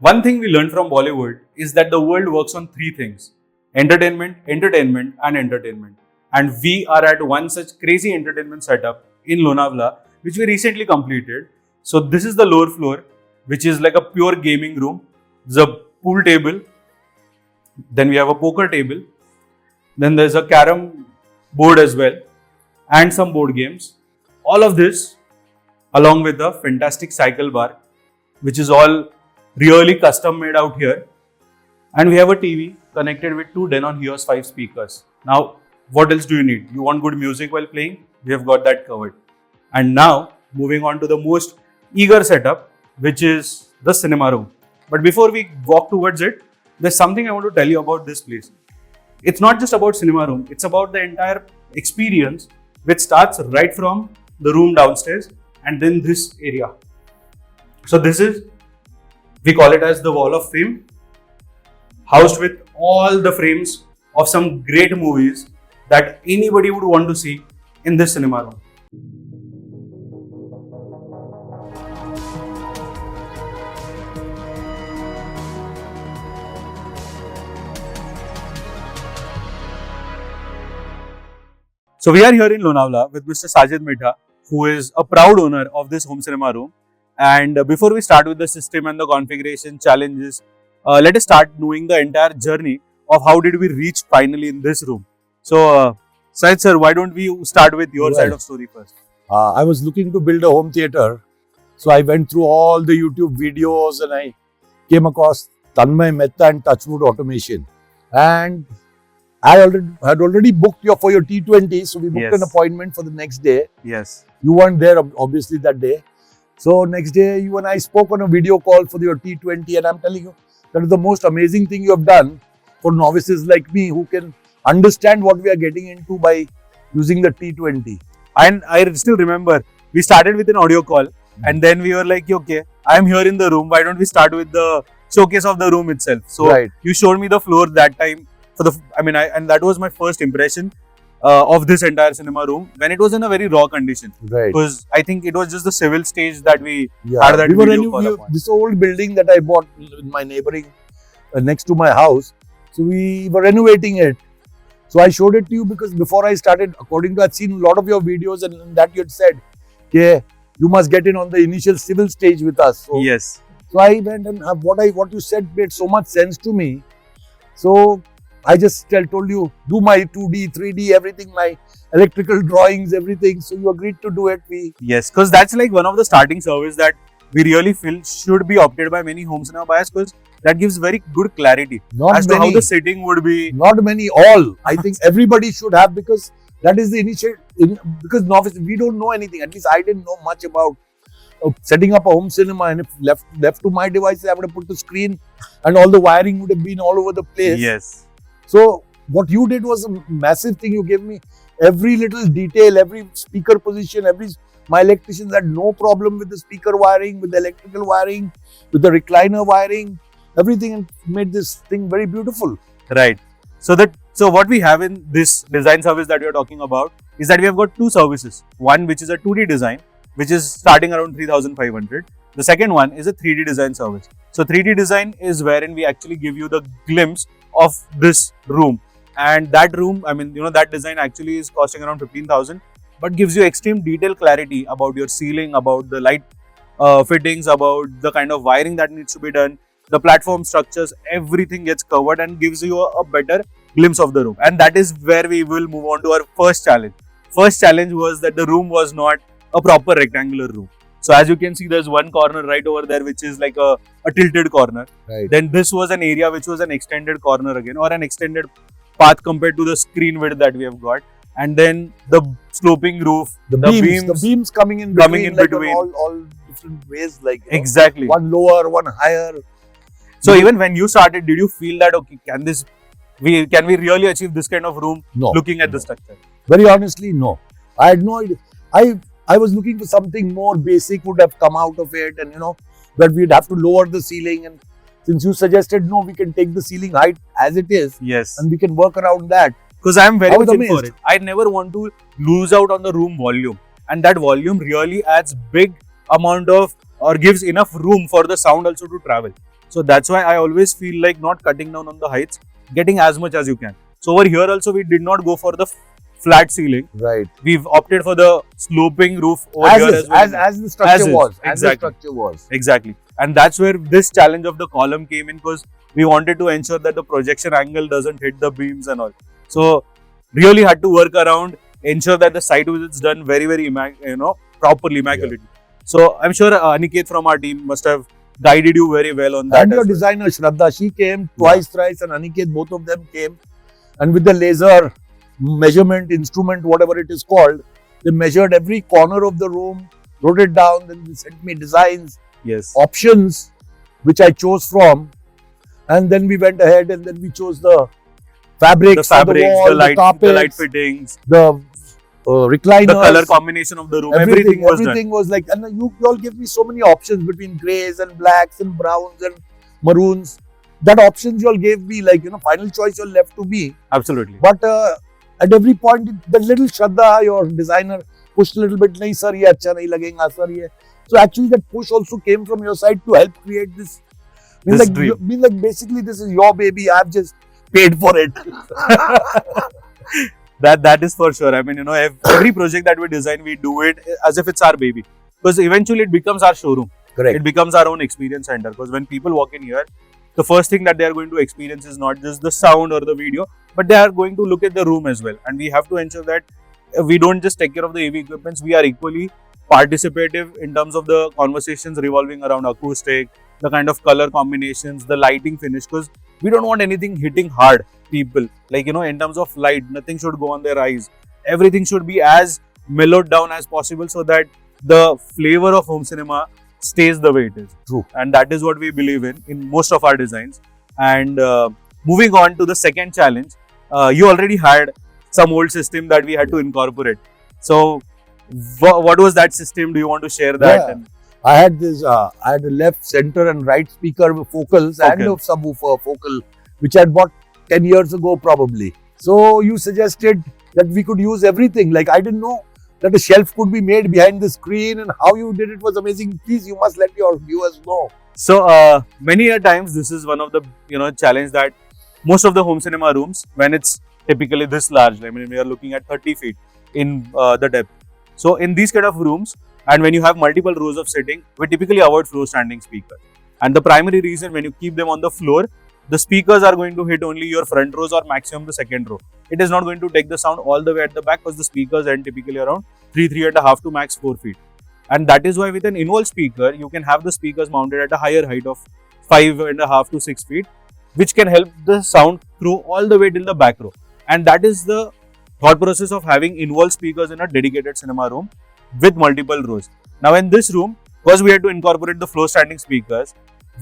One thing we learned from Bollywood is that the world works on three things: entertainment, entertainment, and entertainment. And we are at one such crazy entertainment setup in Lonavala, which we recently completed. So this is the lower floor, which is like a pure gaming room. There's a pool table. Then we have a poker table. Then there's a carom board as well, and some board games. All of this along with a fantastic cycle bar, which is all really custom made out here. And we have a TV connected with two Denon Heos 5 speakers. Now, what else do you need? You want good music while playing? We have got that covered. And now, moving on to the most eager setup, which is the cinema room. But before we walk towards it, there's something I want to tell you about this place. It's not just about cinema room, it's about the entire experience, which starts right from the room downstairs and then this area. So this is, we call it as the wall of fame, housed with all the frames of some great movies that anybody would want to see in this cinema room. So we are here in Lonavala with Mr. Sajid Mitha, who is a proud owner of this home cinema room. And before we start with the system and the configuration challenges, let us start knowing the entire journey of how did we reach finally in this room. So, Sajid sir, why don't we start with your side of story first? I was looking to build a home theatre. So I went through all the YouTube videos and I came across Tanmay Mehta and Touchwood Automation. And I had already booked for your T20, so we booked an appointment for the next day. Yes. You weren't there obviously that day. So next day you and I spoke on a video call for your T20, and I'm telling you, that is the most amazing thing you have done for novices like me who can understand what we are getting into by using the T20. And I still remember, we started with an audio call and then we were like, okay, I'm here in the room, why don't we start with the showcase of the room itself? So you showed me the floor that time. And that was my first impression of this entire cinema room when it was in a very raw condition. Because I think it was just the civil stage that we had that video call upon. This old building that I bought in my neighboring next to my house, so we were renovating it. So I showed it to you because before I started, according to I'd seen a lot of your videos, and in that you had said, yeah, you must get in on the initial civil stage with us. So, yes. So I went and what you said made so much sense to me. So I just told you, do my 2D, 3D, everything, my electrical drawings, everything. So you agreed to do it. Yes, because that's like one of the starting service that we really feel should be opted by many home cinema buyers, because that gives very good clarity as to how the setting would be. Not many, all. I think everybody should have, because that is the initial, because novice, we don't know anything. At least I didn't know much about setting up a home cinema, and if left to my devices, I would have put the screen and all the wiring would have been all over the place. Yes. So what you did was a massive thing. You gave me every little detail, every speaker position, my electricians had no problem with the speaker wiring, with the electrical wiring, with the recliner wiring, everything, and made this thing very beautiful. Right. So what we have in this design service that we are talking about is that we have got two services. One which is a 2D design, which is starting around 3,500. The second one is a 3D design service. So 3D design is wherein we actually give you the glimpse of this room, and that room, that design actually is costing around 15,000, but gives you extreme detail clarity about your ceiling, about the light fittings, about the kind of wiring that needs to be done, the platform structures, everything gets covered and gives you a better glimpse of the room. And that is where we will move on to our first challenge. First challenge was that the room was not a proper rectangular room. So as you can see, there's one corner right over there which is like a tilted corner. Right. Then this was an area which was an extended corner again, or an extended path compared to the screen width that we have got. And then the sloping roof, the beams coming in between. All different ways, exactly. One lower, one higher. So even when you started, did you feel that okay, can we really achieve this kind of room? No. Looking at the structure. Very honestly, no. I had no idea. I was looking for something more basic would have come out of it, and but we'd have to lower the ceiling. And since you suggested, no, we can take the ceiling height as it is. Yes. And we can work around that. Because I'm very much in for it. I never want to lose out on the room volume. And that volume really adds big amount of, or gives enough room for the sound also to travel. So that's why I always feel like not cutting down on the heights, getting as much as you can. So over here also we did not go for the flat ceiling. Right. We've opted for the sloping roof over As here is, as well. as the structure As is, was. As the exactly. structure was. Exactly. And that's where this challenge of the column came in, because we wanted to ensure that the projection angle doesn't hit the beams and all. So really had to work around, ensure that the site visits done very, very properly, immaculately. So I'm sure Aniket from our team must have guided you very well on that. And your as well. designer Shraddha, she came twice, thrice, and Aniket, both of them came. And with the laser measurement instrument, whatever it is called, they measured every corner of the room, wrote it down, then they sent me designs, Yes. options, which I chose from. And then we went ahead and then we chose the fabrics, The fabrics, for the wall, the light, carpets, the light fittings, the recliners, the color combination of the room, everything was done. was like, and you all give me so many options between greys and blacks and browns and maroons. That options you all gave me, like, final choice you all left to me. Absolutely. But at every point, the little Shraddha, your designer, pushed a little bit, nahi sir, ye acha nahi lagega, sir, ye. So actually that push also came from your side to help create this. This dream. Means like basically this is your baby, I've just paid for it. That is for sure. I mean, every project that we design, we do it as if it's our baby. Because eventually it becomes our showroom. Correct. It becomes our own experience center. Because when people walk in here, the first thing that they are going to experience is not just the sound or the video, but they are going to look at the room as well. And we have to ensure that we don't just take care of the AV equipments, we are equally participative in terms of the conversations revolving around acoustic, the kind of color combinations, the lighting finish, because we don't want anything hitting hard people. Like, in terms of light, nothing should go on their eyes. Everything should be as mellowed down as possible so that the flavor of home cinema stays the way it is. True. And that is what we believe in most of our designs. And moving on to the second challenge, you already had some old system that we had to incorporate. So what was that system? Do you want to share that? Yeah. I had this, I had a left, center and right speaker focals and a subwoofer focal, which I had bought 10 years ago probably. So you suggested that we could use everything. Like, I didn't know that a shelf could be made behind the screen, and how you did it was amazing. Please, you must let your viewers know. So many a times this is one of the challenge that most of the home cinema rooms, when it's typically this large, I mean we are looking at 30 feet in the depth. So in these kind of rooms, and when you have multiple rows of sitting, we typically avoid floor standing speakers. And the primary reason, when you keep them on the floor, the speakers are going to hit only your front rows or maximum the second row. It is not going to take the sound all the way at the back, because the speakers end typically around 3.5 to max 4 feet. And that is why with an in-wall speaker, you can have the speakers mounted at a higher height of 5.5 to 6 feet, which can help the sound through all the way till the back row. And that is the thought process of having in-wall speakers in a dedicated cinema room with multiple rows. Now in this room, because we had to incorporate the floor standing speakers,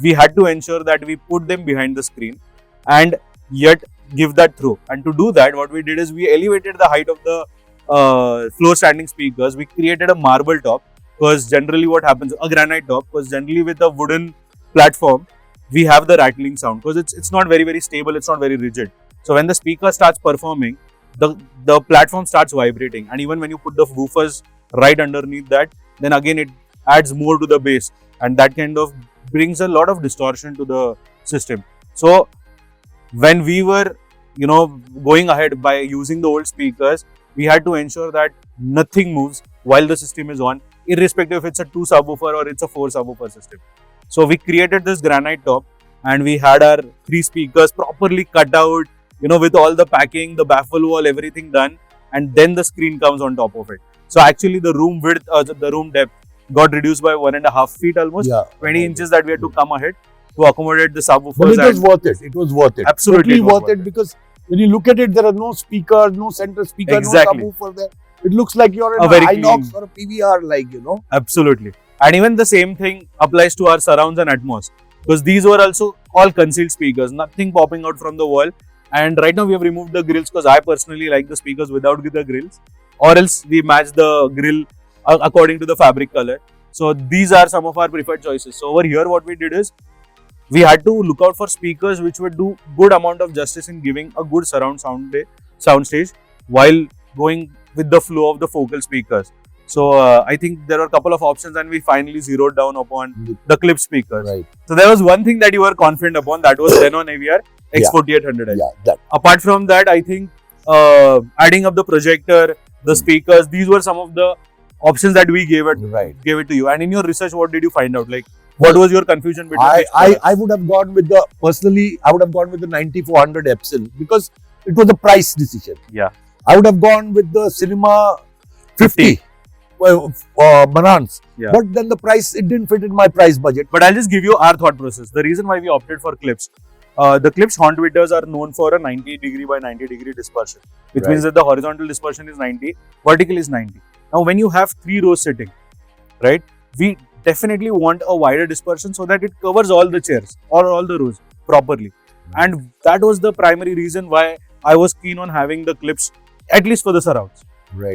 we had to ensure that we put them behind the screen and yet give that through. And to do that, what we did is we elevated the height of the floor standing speakers. We created a marble top, because generally what happens, a granite top, because generally with a wooden platform, we have the rattling sound, because it's not very, very stable, it's not very rigid. So when the speaker starts performing, the platform starts vibrating, and even when you put the woofers right underneath that, then again it adds more to the bass, and that kind of brings a lot of distortion to the system. So when we were going ahead by using the old speakers, we had to ensure that nothing moves while the system is on, irrespective if it's a 2 subwoofer or it's a 4 subwoofer system. So we created this granite top, and we had our 3 speakers properly cut out, with all the packing, the baffle wall, everything done, and then the screen comes on top of it. So actually the room width, the room depth got reduced by 1.5 feet almost, 20 inches that we had to come ahead to accommodate the subwoofers. But it was worth it. It was worth it. Absolutely totally worth it, because when you look at it, there are no speakers, no center speaker, Exactly. no subwoofer there. It looks like you're in A a very Inox clean. or a PVR, Absolutely. And even the same thing applies to our surrounds and Atmos, because these were also all concealed speakers, nothing popping out from the wall. And right now we have removed the grills, because I personally like the speakers without the grills, or else we match the grill according to the fabric color. So these are some of our preferred choices. So over here what we did is, we had to look out for speakers which would do good amount of justice in giving a good surround sound stage while going with the flow of the focal speakers. So I think there were a couple of options, and we finally zeroed down upon the clip speakers. Right. So there was one thing that you were confident upon, that was Denon AVR X4800H. Yeah, that. Apart from that, I think adding up the projector, the speakers, these were some of the options that we gave it to you. And in your research, what did you find out? Like, what was your confusion between I would have gone with the, personally, I would have gone with the 9400 Epson because it was a price decision. Yeah. I would have gone with the Cinema 50. Marantz. Yeah. But then the price, it didn't fit in my price budget. But I'll just give you our thought process. The reason why we opted for clips. The clips Haunt widers are known for a 90 degree by 90 degree dispersion, which means that the horizontal dispersion is 90, vertical is 90. Now, when you have 3 rows sitting, right, we definitely want a wider dispersion so that it covers all the chairs or all the rows properly. And that was the primary reason why I was keen on having the clips, at least for the surrounds,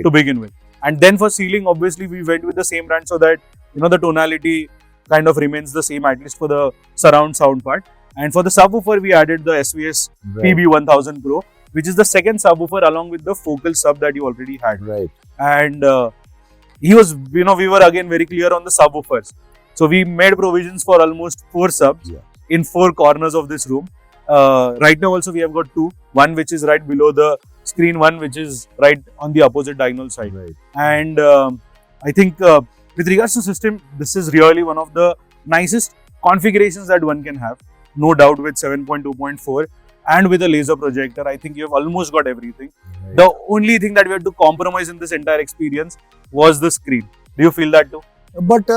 to begin with. And then for ceiling, obviously, we went with the same brand so that, you know, the tonality kind of remains the same, at least for the surround sound part. And for the subwoofer, we added the SVS PB1000 Pro, which is the second subwoofer along with the focal sub that you already had. And we were again very clear on the subwoofers. So we made provisions for almost 4 subs in 4 corners of this room. Right now also we have got 2, one which is right below the screen, one which is right on the opposite diagonal side. And I think with regards to system, this is really one of the nicest configurations that one can have. No doubt with 7.2.4 and with a laser projector, I think you have almost got everything. The only thing that we had to compromise in this entire experience was the screen. Do you feel that too? But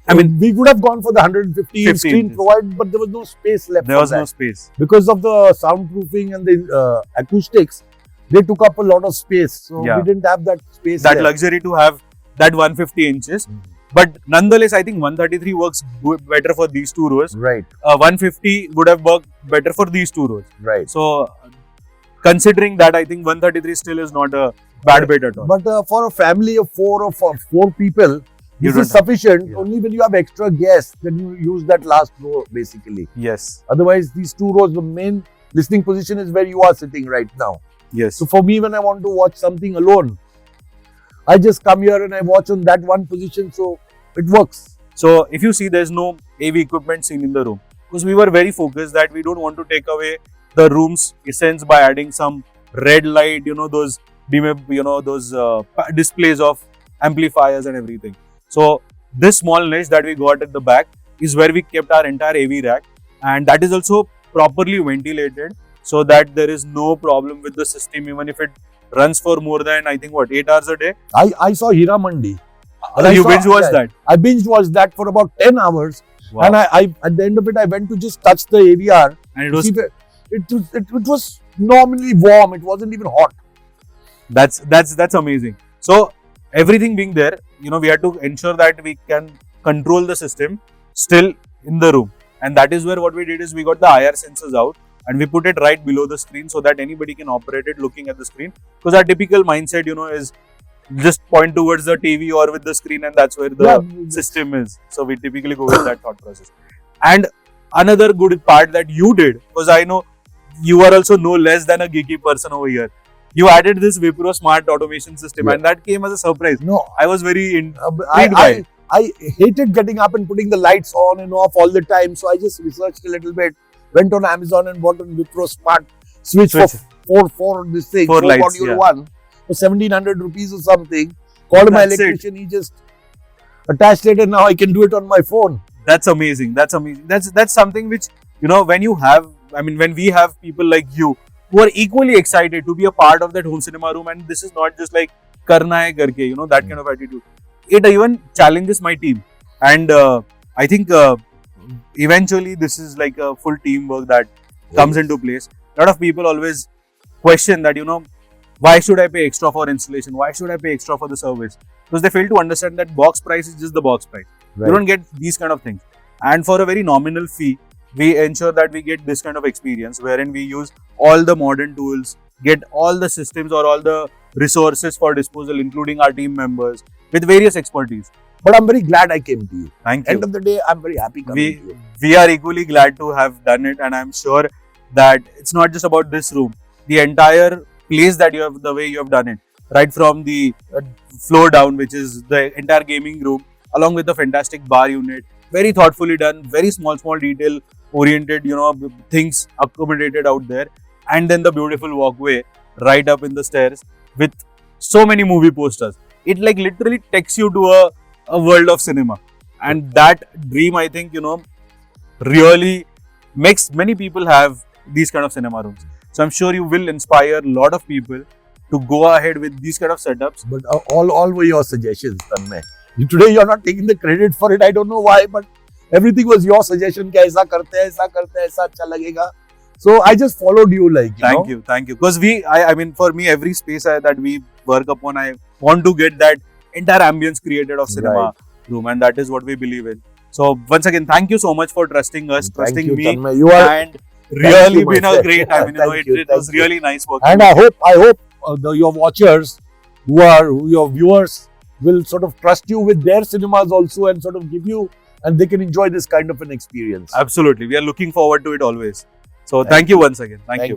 I mean, we would have gone for the 150 screen provided, but there was no space left. There was no space. Because of the soundproofing and the acoustics, they took up a lot of space. So we didn't have that space. That luxury to have that 150 inches. But nonetheless, I think 133 works better for these 2 rows. 150 would have worked better for these 2 rows. So, considering that, I think 133 still is not a bad bet at all. But for a family of 4 or 4 people, this is sufficient. Only when you have extra guests, then you use that last row basically. Yes. Otherwise, these 2 rows, the main listening position is where you are sitting right now. Yes. So for me, when I want to watch something alone, I just come here and I watch on that one position, so it works. So if you see, there's no AV equipment seen in the room because we were very focused that we don't want to take away the room's essence by adding some red light, those displays of amplifiers and everything. So this small niche that we got at the back is where we kept our entire AV rack, and that is also properly ventilated so that there is no problem with the system, even if it runs for more than, I think, 8 hours a day. I saw Hira Mandi. You binge watched that? I binge watched that for about 10 hours. Wow. And I at the end of it, I went to just touch the AVR. And it was nominally warm. It wasn't even hot. That's amazing. So everything being there, we had to ensure that we can control the system still in the room. And that is where what we did is we got the IR sensors out. And we put it right below the screen so that anybody can operate it looking at the screen. Because our typical mindset, is just point towards the TV or with the screen, and that's where the system is. So we typically go with that thought process. And another good part that you did, because I know you are also no less than a geeky person over here. You added this Wipro smart automation system, and that came as a surprise. No, I was very intrigued by it. I hated getting up and putting the lights on and off all the time. So I just researched a little bit. Went on Amazon and bought a Wipro smart switch for this thing. 4 lights, one for 1700 rupees or something. Called my electrician, he just attached it, and now I can do it on my phone. That's amazing. That's something which, when we have people like you who are equally excited to be a part of that home cinema room, and this is not just like karna hai karke, that kind of attitude. It even challenges my team, and I think eventually this is like a full teamwork that comes into place. A lot of people always question that, why should I pay extra for installation? Why should I pay extra for the service? Because they fail to understand that box price is just the box price. You don't get these kind of things. And for a very nominal fee, we ensure that we get this kind of experience wherein we use all the modern tools, get all the systems or all the resources for disposal, including our team members with various expertise. But I'm very glad I came to you. Thank you. End of the day, I'm very happy coming to you. We are equally glad to have done it, and I'm sure that it's not just about this room. The entire place that you have, the way you have done it, right from the floor down, which is the entire gaming room, along with the fantastic bar unit. Very thoughtfully done, very small detail oriented, things accommodated out there. And then the beautiful walkway right up in the stairs with so many movie posters. It like literally takes you to a world of cinema. And that dream, I think, really makes many people have these kind of cinema rooms. So I'm sure you will inspire a lot of people to go ahead with these kind of setups. But all were your suggestions, Tanmay. Today you're not taking the credit for it. I don't know why, but everything was your suggestion. कि ऐसा करते हैं, ऐसा अच्छा लगेगा. So I just followed you, like. Thank you. Because I mean, for me, every space that we work upon, I want to get that entire ambience created of cinema room, and that is what we believe in. So once again, thank you so much for trusting us, trusting you, me, Tanmay. You are and really been a friend. great time. It was you. really nice working. And I hope your watchers, your viewers, will sort of trust you with their cinemas also, and sort of give you, and they can enjoy this kind of an experience. Absolutely, we are looking forward to it always. So thank you once again. Thank you.